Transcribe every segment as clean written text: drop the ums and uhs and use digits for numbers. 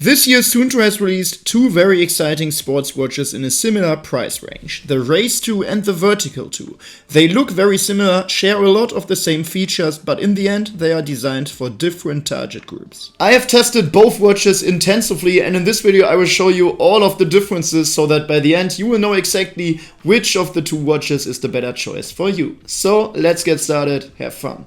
This year, Suunto has released two very exciting sports watches in a similar price range, the Race 2 and the Vertical 2. They look very similar, share a lot of the same features, but in the end they are designed for different target groups. I have tested both watches intensively, and in this video I will show you all of the differences so that by the end you will know exactly which of the two watches is the better choice for you. So let's get started, have fun.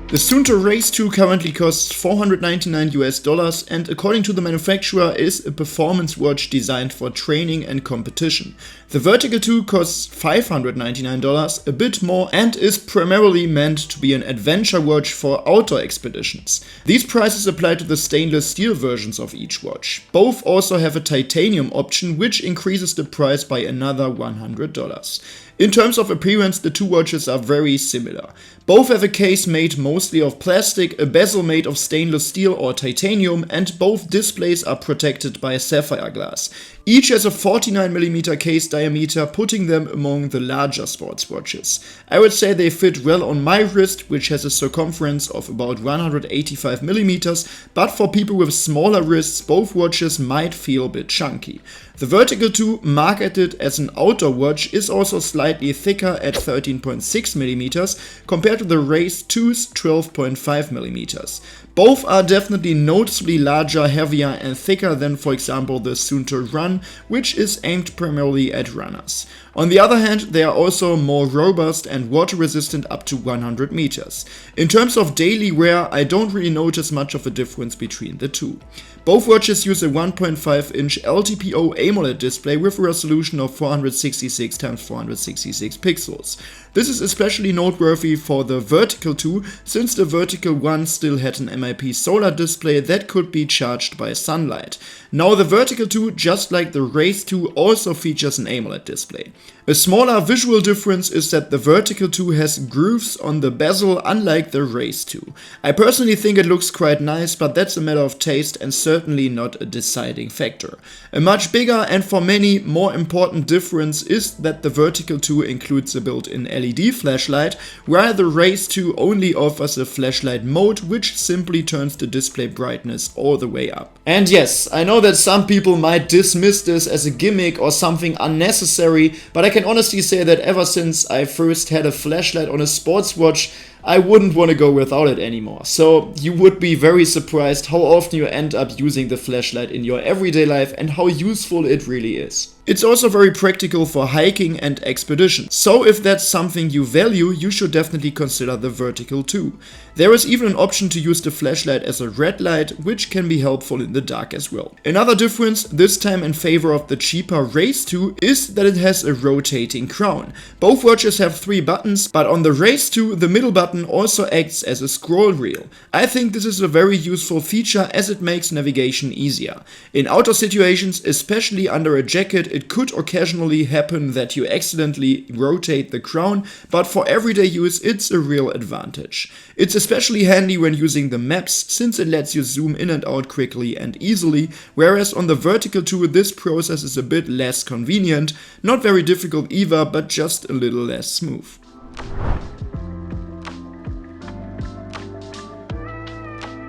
The Suunto Race 2 currently costs $499 and according to the manufacturer is a performance watch designed for training and competition. The Vertical 2 costs $599, a bit more, and is primarily meant to be an adventure watch for outdoor expeditions. These prices apply to the stainless steel versions of each watch. Both also have a titanium option, which increases the price by another $100. In terms of appearance, the two watches are very similar. Both have a case made mostly of plastic, a bezel made of stainless steel or titanium, and both displays are protected by sapphire glass. Each has a 49mm case diameter, putting them among the larger sports watches. I would say they fit well on my wrist, which has a circumference of about 185mm, but for people with smaller wrists, both watches might feel a bit chunky. The Vertical 2, marketed as an outdoor watch, is also slightly thicker at 13.6mm compared to the Race 2's 12.5mm. Both are definitely noticeably larger, heavier and thicker than, for example, the Suunto Run, which is aimed primarily at runners. On the other hand, they are also more robust and water resistant up to 100 meters. In terms of daily wear, I don't really notice much of a difference between the two. Both watches use a 1.5-inch LTPO AMOLED display with a resolution of 466x466 pixels. This is especially noteworthy for the Vertical 2, since the Vertical 1 still had an MIP solar display that could be charged by sunlight. Now the Vertical 2, just like the Race 2, also features an AMOLED display. A smaller visual difference is that the Vertical 2 has grooves on the bezel, unlike the Race 2. I personally think it looks quite nice, but that's a matter of taste and certainly not a deciding factor. A much bigger and for many more important difference is that the Vertical 2 includes a built-in LED flashlight, while the Race 2 only offers a flashlight mode which simply turns the display brightness all the way up. And yes, I know that some people might dismiss this as a gimmick or something unnecessary, but I can honestly say that ever since I first had a flashlight on a sports watch, I wouldn't want to go without it anymore. So you would be very surprised how often you end up using the flashlight in your everyday life and how useful it really is. It's also very practical for hiking and expeditions, so if that's something you value, you should definitely consider the Vertical 2. There is even an option to use the flashlight as a red light, which can be helpful in the dark as well. Another difference, this time in favor of the cheaper Race 2, is that it has a rotating crown. Both watches have 3 buttons, but on the Race 2, the middle button also acts as a scroll wheel. I think this is a very useful feature as it makes navigation easier. In outdoor situations, especially under a jacket, it could occasionally happen that you accidentally rotate the crown, but for everyday use it's a real advantage. It's especially handy when using the maps, since it lets you zoom in and out quickly and easily, whereas on the Vertical 2 this process is a bit less convenient, not very difficult either, but just a little less smooth.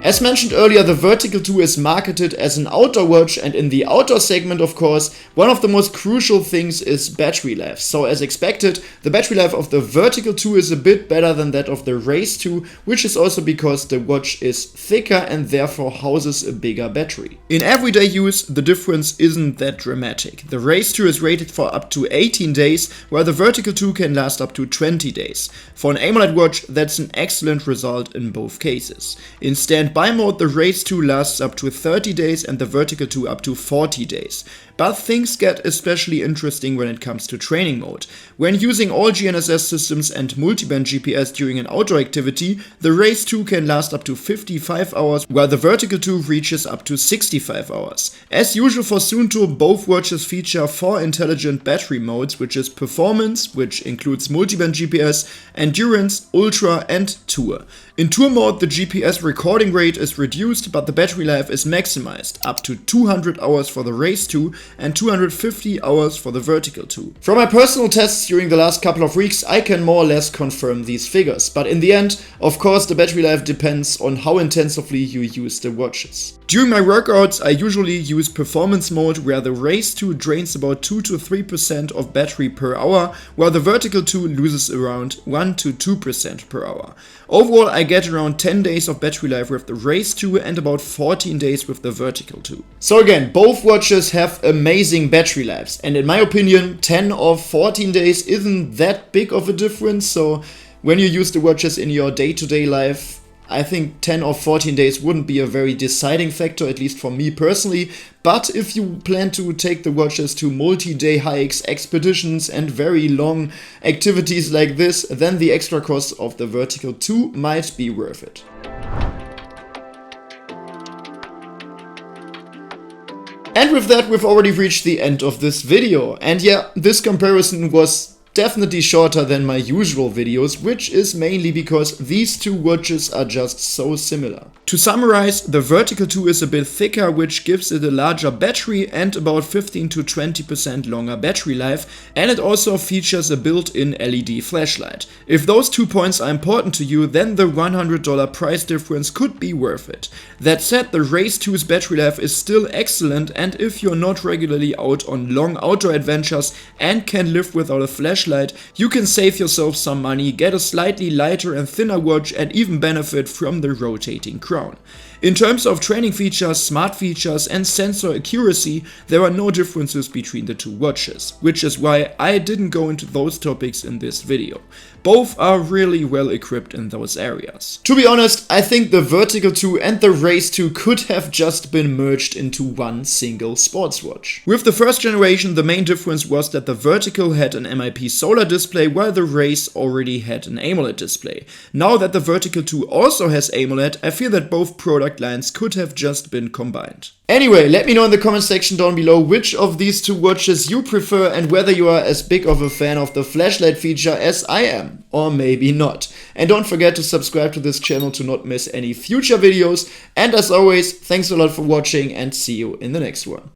As mentioned earlier, the Vertical 2 is marketed as an outdoor watch, and in the outdoor segment, of course, one of the most crucial things is battery life. So as expected, the battery life of the Vertical 2 is a bit better than that of the Race 2, which is also because the watch is thicker and therefore houses a bigger battery. In everyday use, the difference isn't that dramatic. The Race 2 is rated for up to 18 days, while the Vertical 2 can last up to 20 days. For an AMOLED watch, that's an excellent result in both cases. In standby mode, the Race 2 lasts up to 30 days and the Vertical 2 up to 40 days. But things get especially interesting when it comes to training mode. When using all GNSS systems and multiband GPS during an outdoor activity, the Race 2 can last up to 55 hours, while the Vertical 2 reaches up to 65 hours. As usual for Suunto, both watches feature 4 intelligent battery modes, which is Performance, which includes multiband GPS, Endurance, Ultra and Tour. In Tour mode, the GPS recording rate rate is reduced, but the battery life is maximized, up to 200 hours for the Race 2 and 250 hours for the Vertical 2. From my personal tests during the last couple of weeks, I can more or less confirm these figures, but in the end, of course, the battery life depends on how intensively you use the watches. During my workouts, I usually use performance mode, where the Race 2 drains about 2 to 3% of battery per hour, while the Vertical 2 loses around 1 to 2% per hour. Overall, I get around 10 days of battery life with the Race 2 and about 14 days with the Vertical 2. So again, both watches have amazing battery lives, and in my opinion, 10 or 14 days isn't that big of a difference. So when you use the watches in your day-to-day life, I think 10 or 14 days wouldn't be a very deciding factor, at least for me personally. But if you plan to take the watches to multi-day hikes, expeditions and very long activities like this, then the extra cost of the Vertical 2 might be worth it. And with that, we've already reached the end of this video. And yeah, this comparison was definitely shorter than my usual videos, which is mainly because these two watches are just so similar. To summarize, the Vertical 2 is a bit thicker, which gives it a larger battery and about 15 to 20% longer battery life, and it also features a built-in LED flashlight. If those 2 points are important to you, then the $100 price difference could be worth it. That said, the Race 2's battery life is still excellent, and if you're not regularly out on long outdoor adventures and can live without a flashlight, you can save yourself some money, get a slightly lighter and thinner watch, and even benefit from the rotating crown. In terms of training features, smart features and sensor accuracy, there are no differences between the two watches, which is why I didn't go into those topics in this video. Both are really well equipped in those areas. To be honest, I think the Vertical 2 and the Race 2 could have just been merged into one single sports watch. With the first generation, the main difference was that the Vertical had an MIP solar display, while the Race already had an AMOLED display. Now that the Vertical 2 also has AMOLED, I feel that both product lines could have just been combined. Anyway, let me know in the comment section down below which of these two watches you prefer and whether you are as big of a fan of the flashlight feature as I am, or maybe not. And don't forget to subscribe to this channel to not miss any future videos. And as always, thanks a lot for watching and see you in the next one.